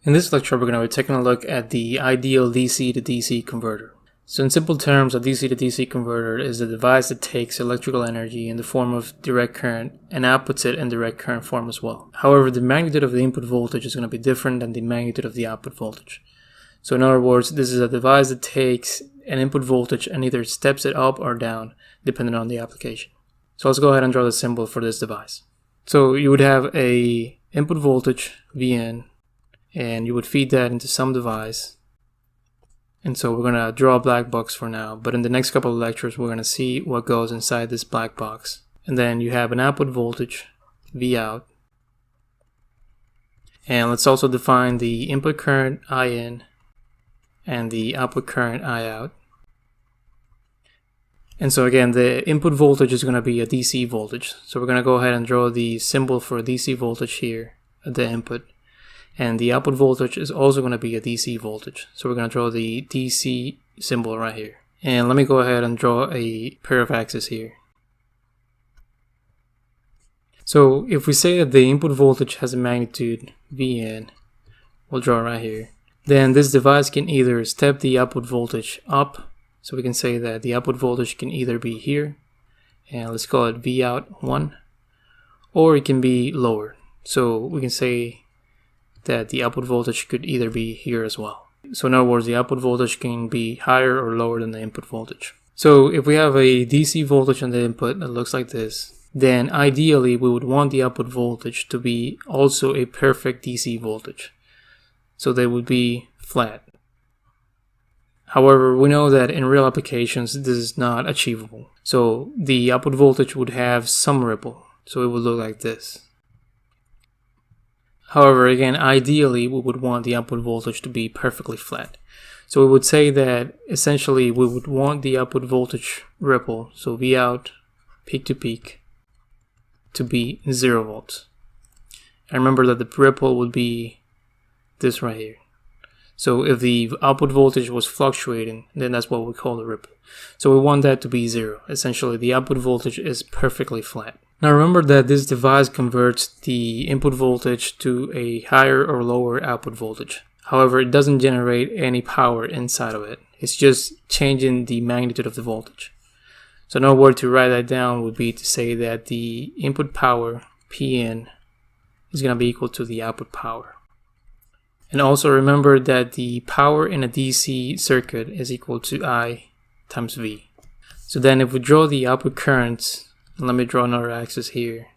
In this lecture, we're going to be taking a look at the ideal DC to DC converter. So in simple terms, a DC to DC converter is a device that takes electrical energy in the form of direct current and outputs it in direct current form as well. However, the magnitude of the input voltage is going to be different than the magnitude of the output voltage. So in other words, this is a device that takes an input voltage and either steps it up or down depending on the application. So let's go ahead and draw the symbol for this device. So you would have a input voltage Vn, and you would feed that into some device. And so we're going to draw a black box for now, but in the next couple of lectures we're going to see what goes inside this black box. And then you have an output voltage Vout, and let's also define the input current In and the output current Iout. And so again, the input voltage is going to be a DC voltage, so we're going to go ahead and draw the symbol for DC voltage here at the input. And the output voltage is also going to be a DC voltage. So we're going to draw the DC symbol right here. And let me go ahead and draw a pair of axes here. So if we say that the input voltage has a magnitude Vn, we'll draw right here. Then this device can either step the output voltage up. So we can say that the output voltage can either be here, and let's call it Vout 1, or it can be lower. So we can say that the output voltage could either be here as well. So in other words, the output voltage can be higher or lower than the input voltage. So if we have a DC voltage on the input that looks like this, then ideally we would want the output voltage to be also a perfect DC voltage. So they would be flat. However, we know that in real applications this is not achievable. So the output voltage would have some ripple. So it would look like this. However, again, ideally, we would want the output voltage to be perfectly flat. So we would say that essentially we would want the output voltage ripple, so Vout peak to peak, to be 0 volts. And remember that the ripple would be this right here. So if the output voltage was fluctuating, then that's what we call the ripple. So we want that to be 0. Essentially, the output voltage is perfectly flat. Now remember that this device converts the input voltage to a higher or lower output voltage. However, it doesn't generate any power inside of it. It's just changing the magnitude of the voltage. So another word to write that down would be to say that the input power, Pn, is going to be equal to the output power. And also remember that the power in a DC circuit is equal to I times V. So then if we draw the output currents, let me draw another axis here.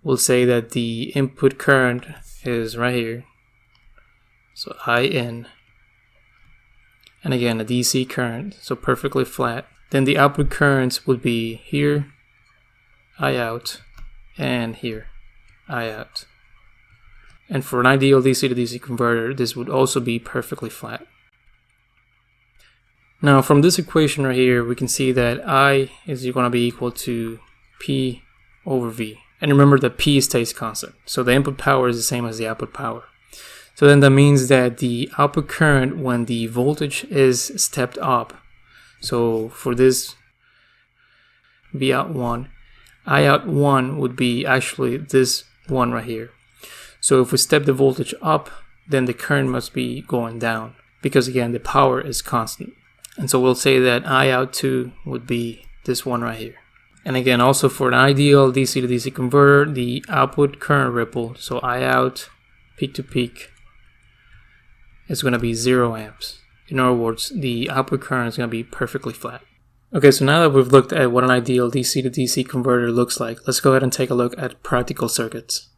We'll say that the input current is right here. So In. And again, a DC current, so perfectly flat. Then the output currents would be here, Iout, and here, Iout. And for an ideal DC to DC converter, this would also be perfectly flat. Now from this equation right here, we can see that I is going to be equal to P over V. And remember that P stays constant. So the input power is the same as the output power. So then that means that the output current when the voltage is stepped up, so for this Vout 1, Iout 1 would be actually this one right here. So if we step the voltage up, then the current must be going down, because again the power is constant. And so we'll say that Iout 2 would be this one right here. And again, also for an ideal DC to DC converter, the output current ripple, so Iout peak to peak, is going to be 0 amps. In other words, the output current is going to be perfectly flat. Okay, so now that we've looked at what an ideal DC to DC converter looks like, let's go ahead and take a look at practical circuits.